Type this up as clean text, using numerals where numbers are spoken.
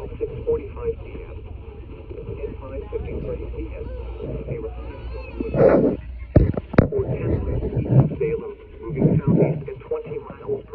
until 6:45 p.m. At 5:53 p.m., they were for 10 minutes east of Salem, moving southeast at 20 miles per